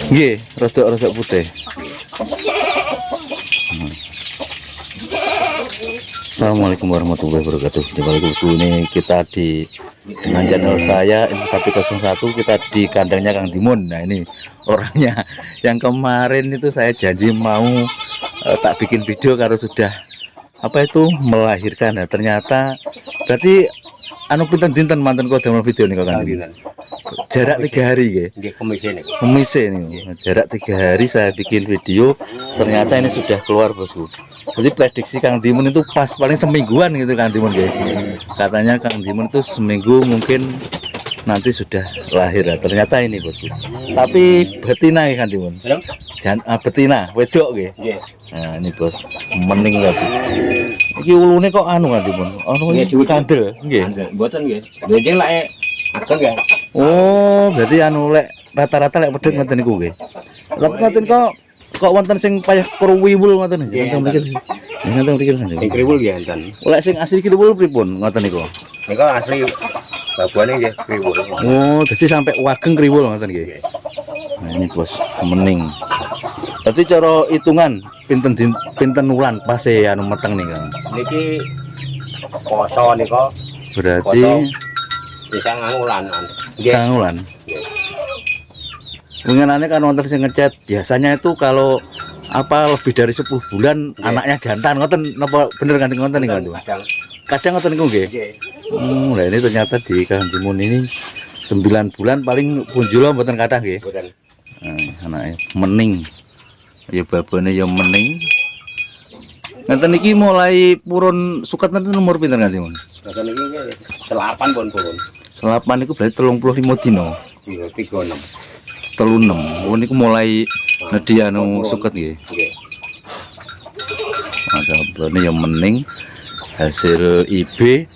Nggih, rodok-rodok putih. Assalamualaikum warahmatullahi wabarakatuh. Kembali ke ini kita di dengan channel saya Info101, kita di kandangnya Kang Dimun. Nah, ini orangnya yang kemarin itu saya janji mau tak bikin video kalau sudah apa itu melahirkan. Nah, ternyata berarti anu pinten dinten manten kok damel video nih Kang Dimun. Jarak 3 hari ya. Kemis ini. Jarak 3 hari saya bikin video, ternyata ini sudah keluar bosku. Jadi prediksi Kang Dimun itu pas paling semingguan gitu Kang Dimun ya. Katanya Kang Dimun itu seminggu mungkin nanti sudah lahir. Nah, ternyata ini bosku. Tapi betina ya Kang Dimun. Jangan betina, wedok ya. Nah ini bos, mening lah sih. Iki ulune kok anu Kang Dimun. Anu iki kandel nggih. Mboten nggih. Nggih lek akan nggih. Oh, berarti anu lek rata-rata lek pedhot ngoten niku nggih. Tapi ngoten kok wonten sing payah kruwiwul ngoten nggih. Ngoten mriki. Ngoten mriki kan. Sing kriwul nggih enten. Lek sing asli kriwul pripun ngoten niku? Nika asli babuane nggih kriwul. Oh, dadi sampai wageng kriwul ngoten nggih. Nah, ini bos, mening. Berarti cara hitungan pinten wulan pas anu meteng nih Kang. Niki poso nika Berarti bisa ngangulan. Nggih. Wulan. Mengenane kan wonten sing ngechat, biasanya itu kalau apa lebih dari 10 bulan anaknya jantan ngoten napa bener kan ngoten niku Kang? Kadang ngoten niku nggih. Nah ini ternyata di Kang Dimun ini 9 bulan paling punjul mboten kathah nggih. Mboten. Anaknya mening. Ya babane ya mening. Ngeten iki mulai purun suket nanti nomor pinten Kang Dimun? Mboten niki selapan pun purun. Selapan itu berarti 35 dino. Iya 36. 36. Oh niku mulai nedhi anu suket nggih. Nggih. Ada babane ya mening. Hasil IB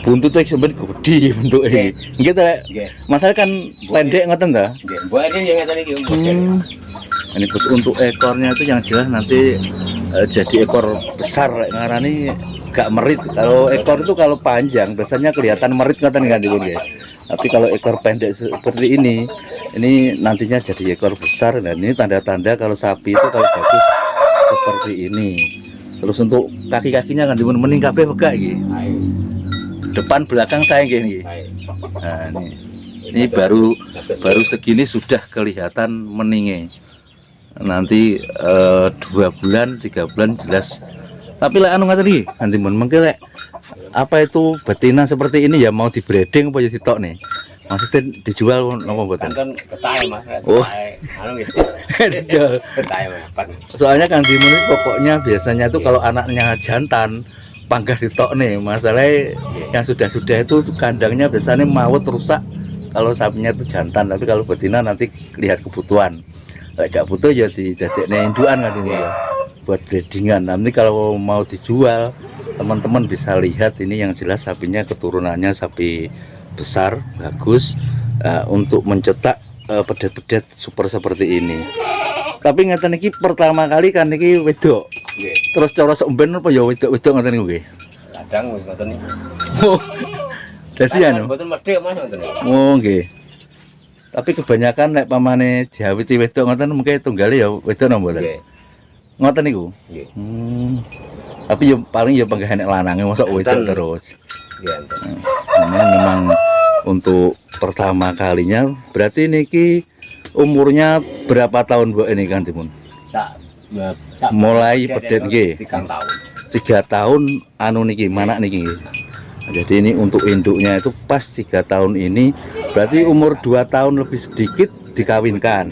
buntutnya sebenarnya gede bentuknya. Nggih ta? Nggih. Masalah kan pendek ngoten ta? Nggih. Mboten yang ngeten iki. Ini untuk ekornya itu yang jelas nanti jadi ekor besar ngarani gak merit. Kalau ekor itu kalau panjang biasanya kelihatan merit ngoten kan Dimun ya. Tapi kalau ekor pendek seperti ini nantinya jadi ekor besar. Dan ini tanda-tanda kalau sapi itu kalau bagus seperti ini. Terus untuk kaki-kakinya kan Dimun mening kabeh begak iki. Depan belakang saya gini. Nah, ini baru segini sudah kelihatan meningnya. Nanti 2 bulan 3 bulan jelas. Tapi lek anu ngaten iki Kang Dimun mengke lek apa itu betina seperti ini ya mau di breeding apa ya ditok nih? Maksudnya dijual napa mboten? Kan ketahe Mas. Oh. Anu nggih. Ketahe Mas. Soalnya Kang Dimun ini pokoknya biasanya tuh kalau anaknya jantan panggah ditok nih. Masalahnya yang sudah itu kandangnya biasanya maut rusak kalau sapinya itu jantan, tapi kalau betina nanti lihat kebutuhan. Lek gak butuh ya didadekne indukan kan ini ya buat breedingan. Nanti kalau mau dijual teman-teman bisa lihat ini yang jelas sapinya keturunannya sapi besar bagus untuk mencetak pedet-pedet super seperti ini. Tapi ngeten iki pertama kali kan iki wedok. Nggih. Terus cara somben apa ya wedok-wedok ngeten niku nggih. Kadang ngoten niku. Oh. Dadi anu. Mboten mesti Mas ngoten niku. Oh nggih. Tapi kebanyakan nek pamane diawiti wedok ngoten mungkin tunggale ya wedok napa mboten? Nggih. Ngoten niku. Nggih. Tapi ya paling ya panggahan nek lanange mosok wedok terus. Nggih enten. Ini memang untuk pertama kalinya. Berarti niki umurnya berapa tahun Bu ini Kang Dimun? Mulai pedet nggih. 3 tahun. 3 tahun anu niki manak niki nggih. Jadi ini untuk induknya itu pas 3 tahun ini berarti umur 2 tahun lebih sedikit dikawinkan.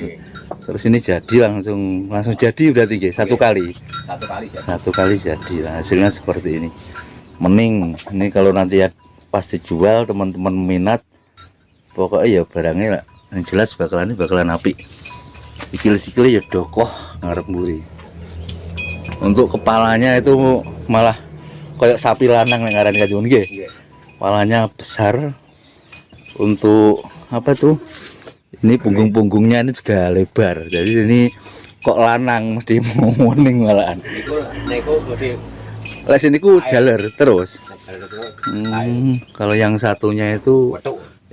Terus ini jadi langsung jadi berarti nggih satu kali. Satu kali jadi. Nah, hasilnya seperti ini. Mening. Ini kalau nanti ya pas dijual teman-teman minat pokoknya ya barangnya yang jelas bakalan apik. Sikil-sikil ya dokoh ngarep mburi. Untuk kepalanya itu malah kayak sapi lanang yang ngaran Kang Dimun nggih. Kepalanya besar. Untuk apa tuh? Ini punggung-punggungnya ini juga lebar. Jadi ini kok lanang mesti moning malahan. Niku mesti Lek sini ku jaler terus. Kalau yang satunya itu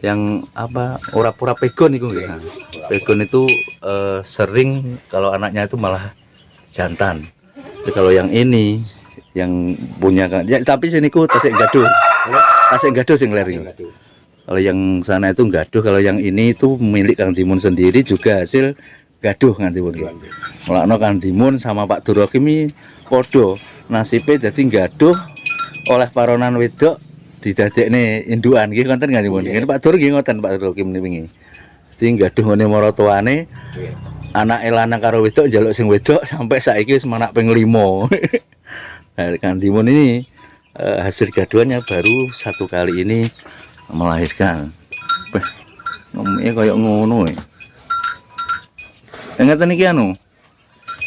yang apa ora-ora pegon itu nggih. Nah, pegon itu sering kalau anaknya itu malah jantan. Tapi kalau yang ini yang punya kan ya, tapi sini ku tasik gaduh. Tasik gaduh sing ler iki. Kalau yang sana itu gaduh, kalau yang ini itu milik Kang Timun sendiri juga hasil gaduh Kang Timun. Mulakno Kang Timun sama Pak Durokim iki padha nasibe dadi gaduh oleh paronan wedok didadekne indukan nggih konten Kang Timun. Ngene Pak Dur nggih ngoten Pak Durokim wingi. Dadi gaduh ngene maratuane anak lanang karo wedok njaluk sing wedok sampai saiki wis anak ping 5. Nah, Kang Timun ini hasil gaduhannya baru 1 kali ini melahirkan. Ngomongnya kayak ngono ya. Ngeten iki anu.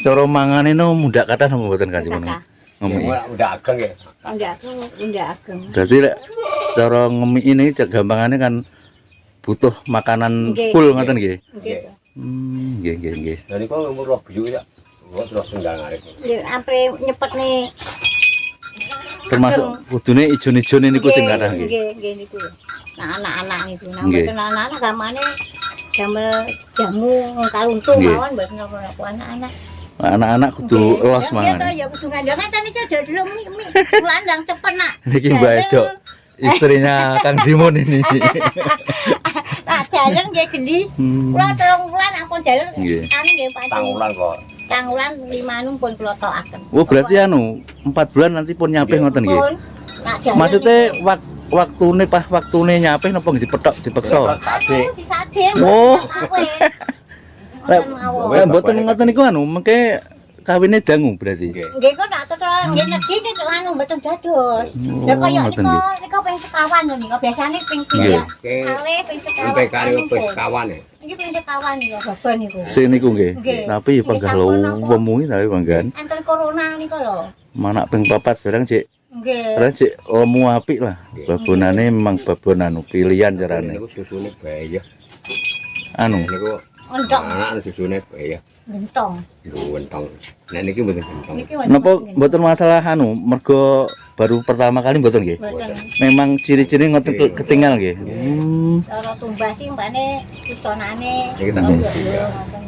Cara mangane no mudak kathah napa mboten Kang Timun? Ngomong. Udah ageng ya. Enggak ageng. Berarti lek cara ngemi ini gampangane kan butuh makanan Nggih. full ngoten nggih. Nggih. Nggih. Dari kok umur lo biu ya. Gua terus sendang arek. Ya ampre nyepetne Termasuk kudune ijon-ijone niku sing kathah nggih. Nggih niku. Nah anak-anak niku. Nah Nggih. mboten anak-anak gamane damel jamu kaluntung Nggih. mawon mboten napa-napa anak-anak. Anak-anak kudu Nggih. los Ya, mangan. Ya ya kudu ngandang kan iki ada dulu mie landang cepet nak. Niki Mbak Edo, istrinya Kang Timun ini. Tak jalan nggih geli. Kula 3 wulan ampun jalan Nggih. anu nggih Pak. Tangulan kok. Tangulan 5 anu pun kula tokaken. Oh berarti anu 4 bulan nanti pun nyapih ngoten nggih. Pun nak jalan. Maksudnya waktune pas waktune nyapih napa nggih dipethok dipeksa? Tadi disade. Oh. Lek Lek mboten ngoten niku anu mengke kawine dangu berarti. nggih. nggih kok nak terus nggih negi nek anu mboten dados. Lah kaya ngoten niku ping sekawan lho niku biasane ping Nggih. 3. Kali ping sekawan. Sampai kali wis kawan ya. Iki ping sekawan niku baban niku. Sing niku nggih. Nggih. Tapi panggah lho wemungi tapi panggan. Enten corona niku lho. Manak ping 4 barang cek. Nggih. Barang cek lemu apik lah. Babonane memang babon anu pilihan carane. Niku susune bae ya. Anu Niku Ondok anak susune bae ya. gentong. Wentong. Nah niki mboten gentong. Niki napa mboten masalah anu mergo baru pertama kali mboten nggih. Mboten. Memang ciri-ciri ngoten ketinggal nggih. Cara tumbas sih mbane susonane. Niki tak Ngoten.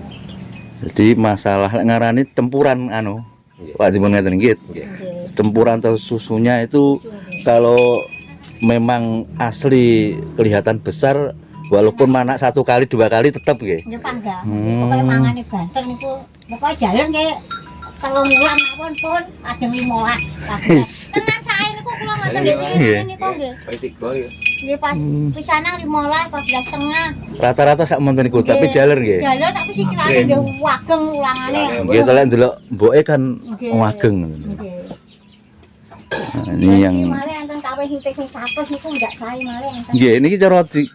Jadi masalah lek ngarani tempuran anu. Pak Timun ngeten nggih. Nggih. Tempuran atau susunya itu kalau memang asli kelihatan besar walaupun manak 1 kali 2 kali tetap nggih. Nggih pangga. Hmm. Pokoke mangane banter niku pokoke jalan nggih 3 wulan pun kadang 15. Tenan sae niku kula ngoten Nggih. niku nggih. Bae 3 ya. Nggih pas pisanan 15 14 setengah. Rata-rata sak monten niku tapi Nggih. jaler nggih. Jalan tapi sikilane nggih wageng ulangane. Nggih to lek ndelok mboke kan Nggih. wageng. Nggih. Nah, ini yang Male enten kawin sing 100 niku ndak sae male enten. nggih niki cara di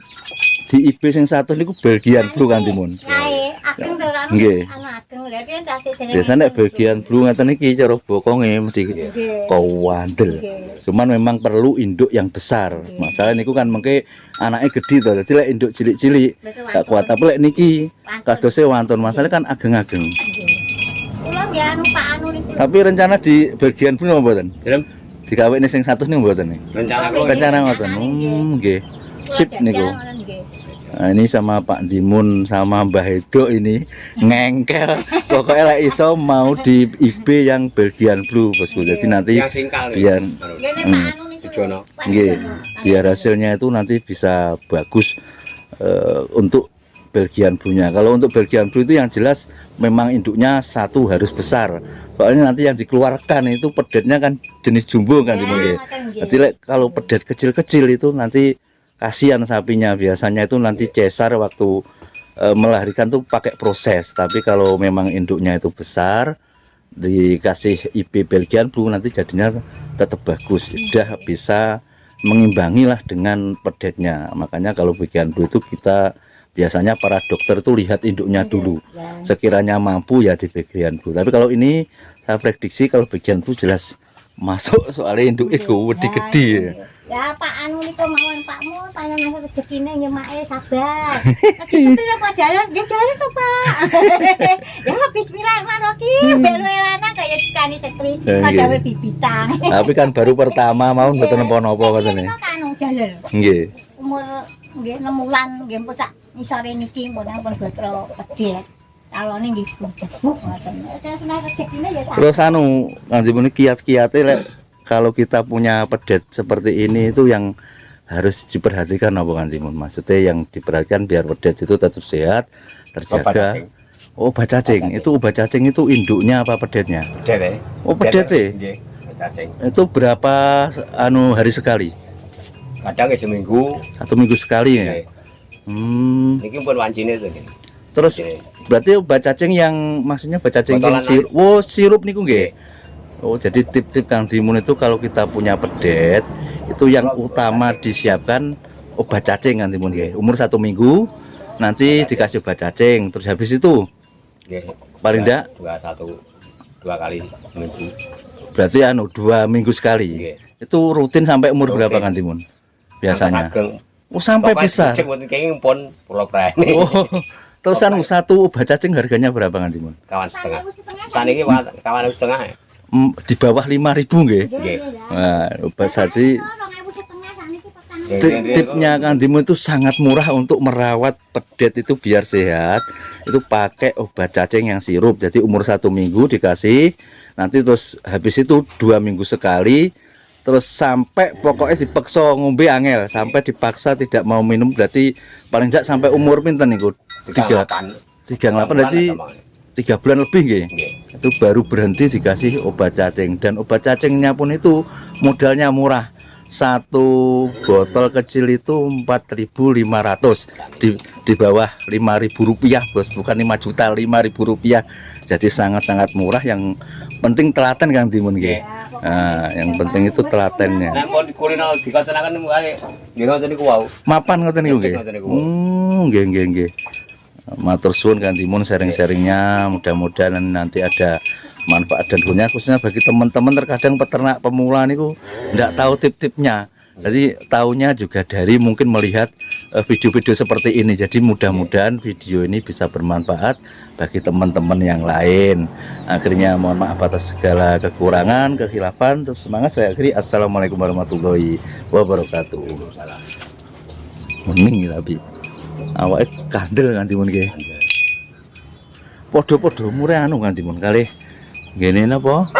IB sing 1 niku Belgian Blue Kang Timun. Sae ageng to anu Nggih. anu ageng lha iki tasih jenenge. Biasanya nek Belgian Blue ngeten iki cara bokonge mesti Nggih. kawandel. Nggih. Cuman memang perlu induk yang besar. Masalah niku kan mengke anaknya gede to. Dadi lek induk cilik-cilik Betul, gak kuat. Tapi lek niki kadose wonten masalah kan ageng-ageng. Kula nggih anu Pak anu niku. Tapi rencana di bagian pun mboten? Dalam Digawene sing 100 niku mboten nih. rencana kok Rencana ngoten. Nggih. Sip niku. Nah, ini sama Pak Timun sama Mbah Edo ini ngengkel. Pokoknya lek iso mau di IB yang Belgian Blue bosku. Jadi nanti yang singkal biar Nggih nek Pak anu niku. Dijono. Pak nggih, Dijono. biar hasilnya itu nanti bisa bagus untuk Belgian Blue-nya. Kalau untuk Belgian Blue itu yang jelas memang induknya 1 harus besar. Soalnya nanti yang dikeluarkan itu pedetnya kan jenis jumbo kan Ya, nggih. ngoten nggih. Jadi lek kalau pedet kecil-kecil itu nanti kasihan sapinya, biasanya itu nanti cesar waktu melahirkan tuh pakai proses. Tapi kalau memang induknya itu besar dikasih IB Belgian Blue nanti jadinya tetap bagus, sudah bisa mengimbangi lah dengan pedetnya. Makanya kalau Belgian Blue itu kita biasanya para dokter itu lihat induknya dulu, Ya. sekiranya mampu ya di Belgian Blue. Tapi kalau ini saya prediksi kalau Belgian Blue jelas masuk soalnya induk itu gede-gede. Ya Pak anu niku mawon Pakmu panjenengan rezekine nyemake sabar. Lagi setir apa jalan? Ya jalan to Pak. Ya bismillahirrahmanirrahim. Belu elana kaya dikani setri kagawe bibitang. Tapi kan baru pertama mau mboten napa-napa ngoten Niku kan jalan. nggih. Umur nggih 6 wulan nggih pun sak isore niki pun gotro pedet. Calone nggih gebuk ngoten. Terus nek rezekine ya tak. Terus anu Kang Timun kiat-kiate lek kalau kita punya pedet seperti ini itu yang harus diperhatikan apa Kang Timun? Maksudnya yang diperhatikan biar pedet itu tetap sehat, terjaga. Obat cacing. Itu obat cacing itu induknya apa pedetnya? Pedet. Oh, pedet Nggih, cacing. itu berapa anu hari sekali? Kadang ya seminggu. 1 minggu sekali ya. Nggih. Niki pun wancine to nggih. Terus berarti obat cacing yang maksudnya obat cacing yang Botolan sirup. Oh, sirup niku nggih. Oh, jadi tip-tip Kang Timun itu kalau kita punya pedet itu yang utama disiapkan obat cacing Kang Timun nggih. Umur 1 minggu nanti dikasih obat cacing, terus habis itu Nggih. paling enggak 2 kali seminggu. berarti anu 2 minggu sekali. Nggih. Itu rutin sampai umur berapa Rutin. Kang Timun? Biasanya. Ageng. Oh, sampai besar. Cek mboten kenging pun pulau prene. Oh, terus anu satu obat cacing harganya berapa Kang Timun? Kawan setengah. 1.500. Saniki kawan setengah. Di bawah 5.000 nggih. Nggih. Nah, obat cacing 2.500 saniki petang. tipnya Kang Timun itu sangat murah untuk merawat pedet itu biar sehat. Itu pakai obat cacing yang sirup. Jadi umur 1 minggu dikasih, nanti terus habis itu 2 minggu sekali, terus sampai pokoknya dipaksa ngombe angel, sampai dipaksa tidak mau minum, berarti paling tidak sampai umur pinten niku? 38 berarti 3 bulan lebih nggih. Itu baru berhenti dikasih obat cacing, dan obat cacingnya pun itu modalnya murah. 1 botol kecil itu 4.500, di bawah 5.000 rupiah bos, bukan 5 juta, 5.000 rupiah. Jadi sangat-sangat murah. Yang penting telaten Kang Timun nggih. Nah, yang penting itu telatennya. Nek pun kulino dikacenaken mengke nggih ngoten niku wau. Mapan ngoten niku nggih. Ngoten niku. Nggih nggih nggih. Matur suwun Kang Timun sharing-sharingnya, mudah-mudahan nanti ada manfaat dan gunanya, khususnya bagi teman-teman terkadang peternak pemula niku nggak tahu tip-tipnya. Jadi tahunya juga dari mungkin melihat video-video seperti ini. Jadi mudah-mudahan video ini bisa bermanfaat bagi teman-teman yang lain. Akhirnya mohon maaf atas segala kekurangan, kekhilafan. Terus semangat, saya akhiri. Assalamualaikum warahmatullahi wabarakatuh. Mening tapi awake kandel Kang Timun nggih. Podo-podo murah anu Kang Timun kalih ngene napa